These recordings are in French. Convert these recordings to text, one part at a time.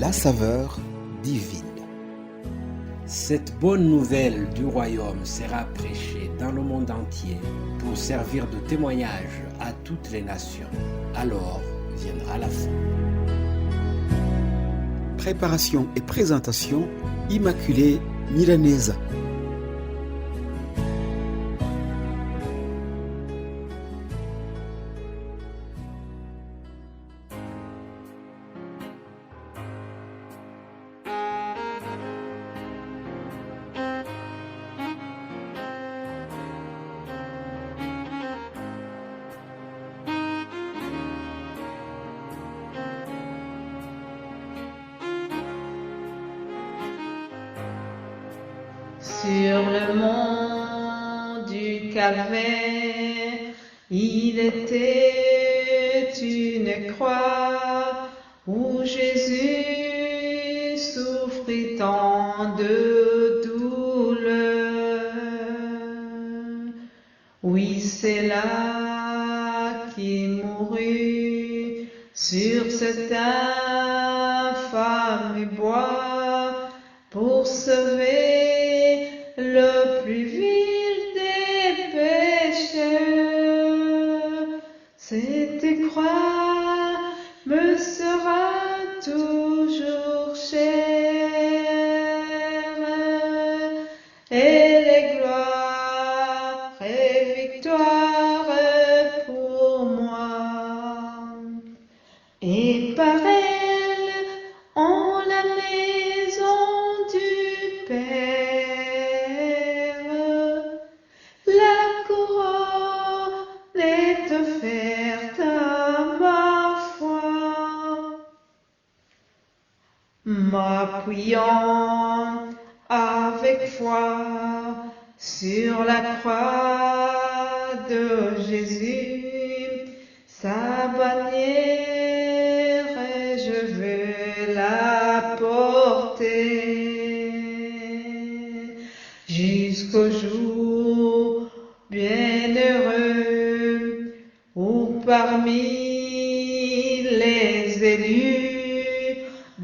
la saveur divine. Cette bonne nouvelle du royaume sera prêchée dans le monde entier pour servir de témoignage à toutes les nations. Alors viendra la fin. Préparation et présentation, Immaculée Milanesa. Sur le mont du Calvaire, il était une croix où Jésus souffrit tant de douleur. Oui, c'est là qu'il mourut sur cet infâme bois pour sauver le plus vil des pécheurs. Cette croix me sera toujours chère, et les gloires et victoires pour moi. Et par elle, en la maison du Père, la couronne est offerte à ma foi. M'appuyant avec foi sur la croix de Jésus, sa bannière, je veux la porter jusqu'au jour bienheureux où parmi les élus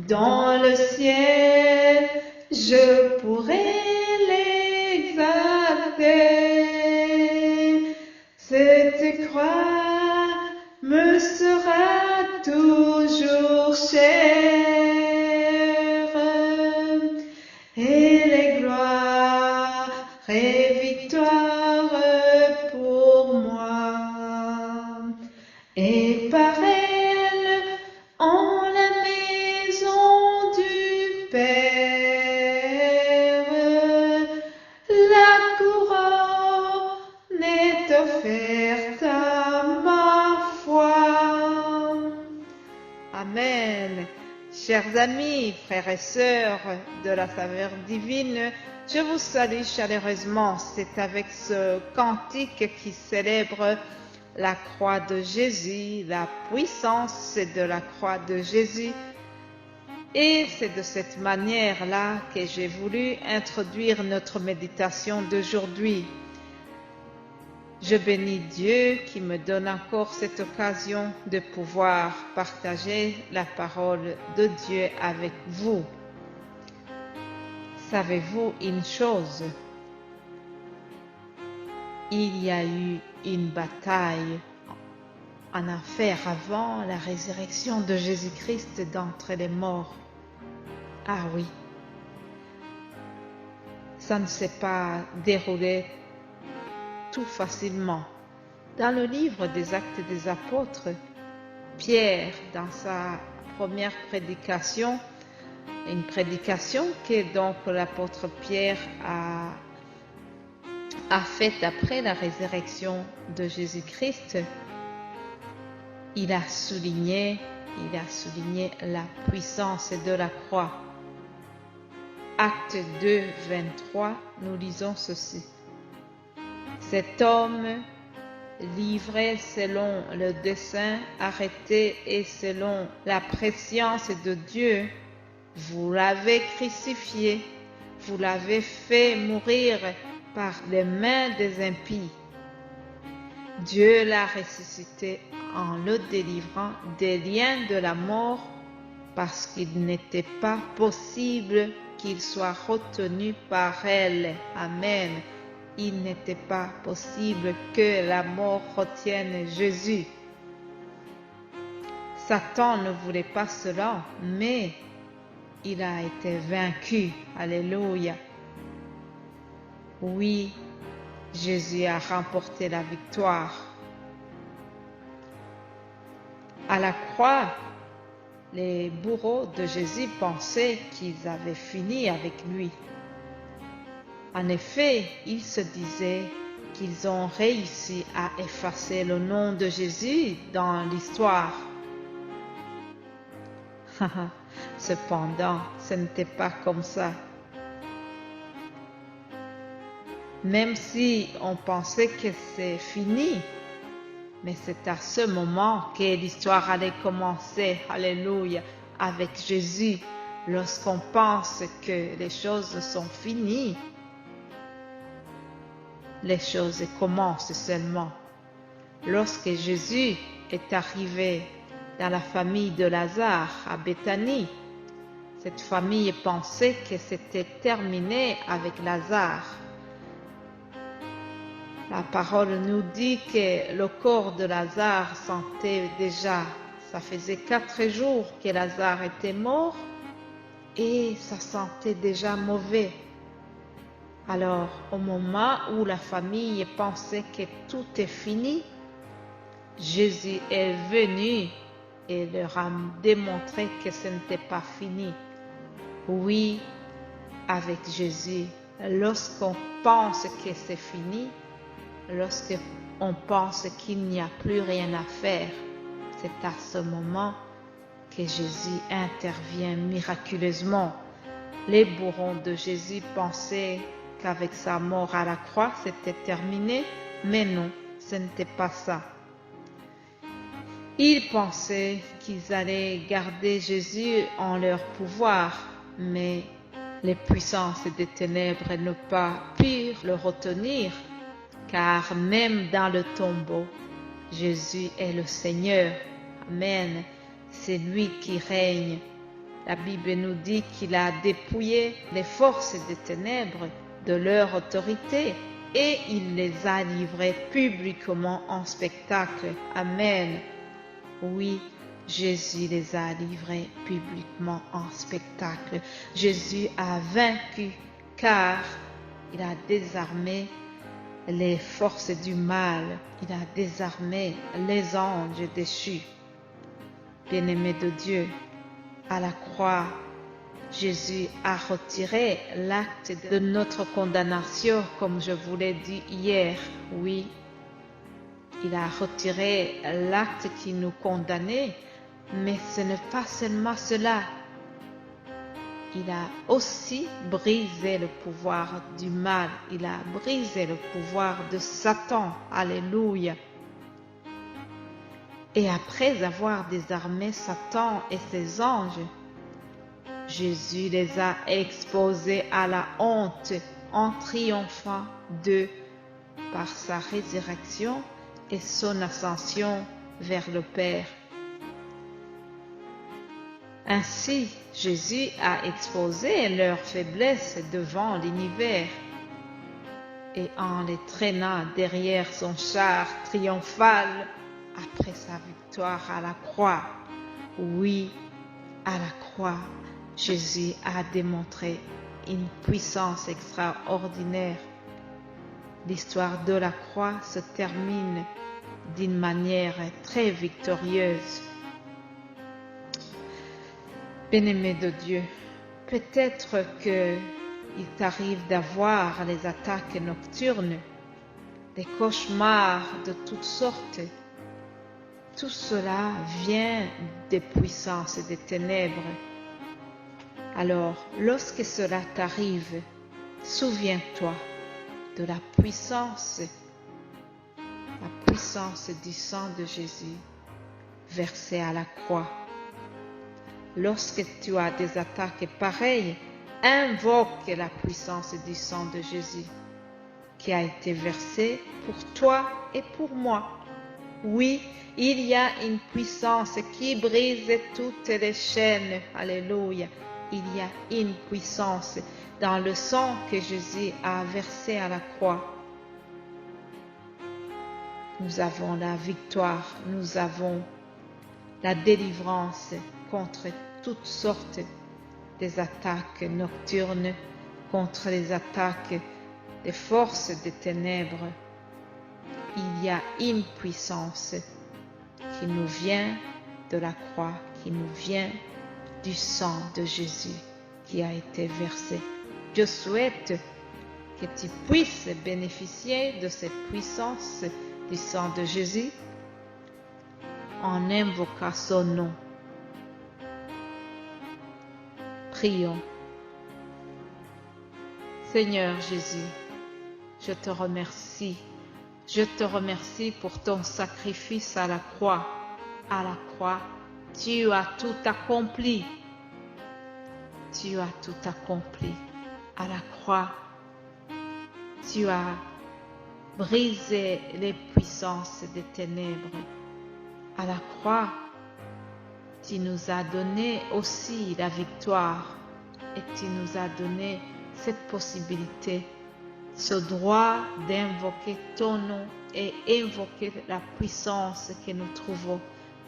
dans le ciel je pourrai l'exalter. Cette croix me sera toujours chère, et les gloires et victoires pour moi. Et par elle, en la maison du Père, la couronne est offerte à ma foi. Amen. Chers amis, frères et sœurs de la saveur divine, je vous salue chaleureusement. C'est avec ce cantique qui célèbre la croix de Jésus, la puissance de la croix de Jésus. Et c'est de cette manière-là que j'ai voulu introduire notre méditation d'aujourd'hui. Je bénis Dieu qui me donne encore cette occasion de pouvoir partager la parole de Dieu avec vous. Savez-vous une chose? Il y a eu une bataille en enfer avant la résurrection de Jésus-Christ d'entre les morts. Ah oui, ça ne s'est pas déroulé tout facilement. Dans le livre des Actes des Apôtres, Pierre, dans sa première prédication, une prédication que donc l'apôtre Pierre a faite après la résurrection de Jésus-Christ, il a souligné la puissance de la croix. Acte 2, 23, nous lisons ceci. Cet homme, livré selon le dessein arrêté et selon la prescience de Dieu, vous l'avez crucifié, vous l'avez fait mourir par les mains des impies. Dieu l'a ressuscité en le délivrant des liens de la mort parce qu'il n'était pas possible qu'il soit retenu par elle. Amen. Il n'était pas possible que la mort retienne Jésus. Satan ne voulait pas cela, mais il a été vaincu. Alléluia. Oui, Jésus a remporté la victoire. À la croix, les bourreaux de Jésus pensaient qu'ils avaient fini avec lui. En effet, ils se disaient qu'ils ont réussi à effacer le nom de Jésus dans l'histoire. Cependant, ce n'était pas comme ça. Même si on pensait que c'est fini, mais c'est à ce moment que l'histoire allait commencer, alléluia, avec Jésus. Lorsqu'on pense que les choses sont finies, les choses commencent seulement. Lorsque Jésus est arrivé dans la famille de Lazare à Béthanie, cette famille pensait que c'était terminé avec Lazare. La parole nous dit que le corps de Lazare sentait déjà, ça faisait 4 jours que Lazare était mort et ça sentait déjà mauvais. Alors, au moment où la famille pensait que tout est fini, Jésus est venu et leur a démontré que ce n'était pas fini. Oui, avec Jésus, lorsqu'on pense que c'est fini, lorsqu'on pense qu'il n'y a plus rien à faire, c'est à ce moment que Jésus intervient miraculeusement. Les bourreaux de Jésus pensaient qu'avec sa mort à la croix, c'était terminé, mais non, ce n'était pas ça. Ils pensaient qu'ils allaient garder Jésus en leur pouvoir, mais les puissances des ténèbres n'ont pas pu le retenir, car même dans le tombeau, Jésus est le Seigneur. Amen. C'est lui qui règne. La Bible nous dit qu'il a dépouillé les forces des ténèbres de leur autorité et il les a livrés publiquement en spectacle. Amen. Oui, Jésus les a livrés publiquement en spectacle. Jésus a vaincu car il a désarmé les forces du mal. Il a désarmé les anges déchus. Bien-aimés de Dieu, à la croix, Jésus a retiré l'acte de notre condamnation, comme je vous l'ai dit hier. Oui, il a retiré l'acte qui nous condamnait, mais ce n'est pas seulement cela. Il a aussi brisé le pouvoir du mal. Il a brisé le pouvoir de Satan. Alléluia. Et après avoir désarmé Satan et ses anges, Jésus les a exposés à la honte en triomphant d'eux par sa résurrection et son ascension vers le Père. Ainsi, Jésus a exposé leur faiblesse devant l'univers et en les traînant derrière son char triomphal après sa victoire à la croix. Oui, à la croix, Jésus a démontré une puissance extraordinaire. L'histoire de la croix se termine d'une manière très victorieuse. Bien-aimé de Dieu, peut-être qu'il t'arrive d'avoir les attaques nocturnes, des cauchemars de toutes sortes. Tout cela vient des puissances des ténèbres. Alors, lorsque cela t'arrive, souviens-toi de la puissance du sang de Jésus versé à la croix. Lorsque tu as des attaques pareilles, invoque la puissance du sang de Jésus qui a été versé pour toi et pour moi. Oui, il y a une puissance qui brise toutes les chaînes. Alléluia. Il y a une puissance dans le sang que Jésus a versé à la croix. Nous avons la victoire, nous avons la délivrance contre toutes sortes des attaques nocturnes, contre les attaques des forces des ténèbres. Il y a une puissance qui nous vient de la croix, qui nous vient du sang de Jésus qui a été versé. Je souhaite que tu puisses bénéficier de cette puissance du sang de Jésus en invoquant son nom. Prions. Seigneur Jésus, je te remercie. Je te remercie pour ton sacrifice à la croix. À la croix, tu as tout accompli. Tu as tout accompli. À la croix, tu as brisé les puissances des ténèbres. À la croix, tu nous as donné aussi la victoire et tu nous as donné cette possibilité, ce droit d'invoquer ton nom et invoquer la puissance que nous trouvons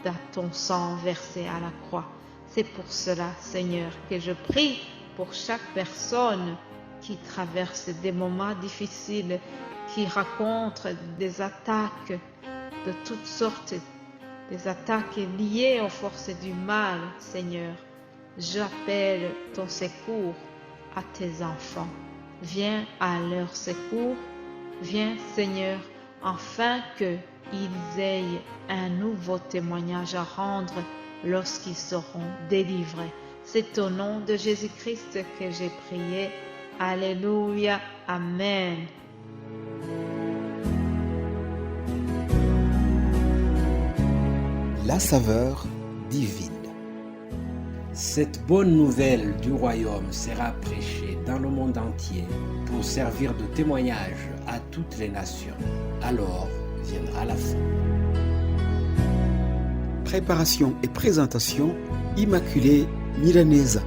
dans ton sang versé à la croix. C'est pour cela, Seigneur, que je prie pour chaque personne qui traverse des moments difficiles, qui rencontre des attaques de toutes sortes, des attaques liées aux forces du mal, Seigneur. J'appelle ton secours à tes enfants. Viens à leur secours. Viens, Seigneur, afin qu'ils aient un nouveau témoignage à rendre lorsqu'ils seront délivrés. C'est au nom de Jésus-Christ que j'ai prié. Alléluia. Amen. La saveur divine. Cette bonne nouvelle du royaume sera prêchée dans le monde entier pour servir de témoignage à toutes les nations. Alors viendra la fin. Préparation et présentation, Immaculée Milanesa.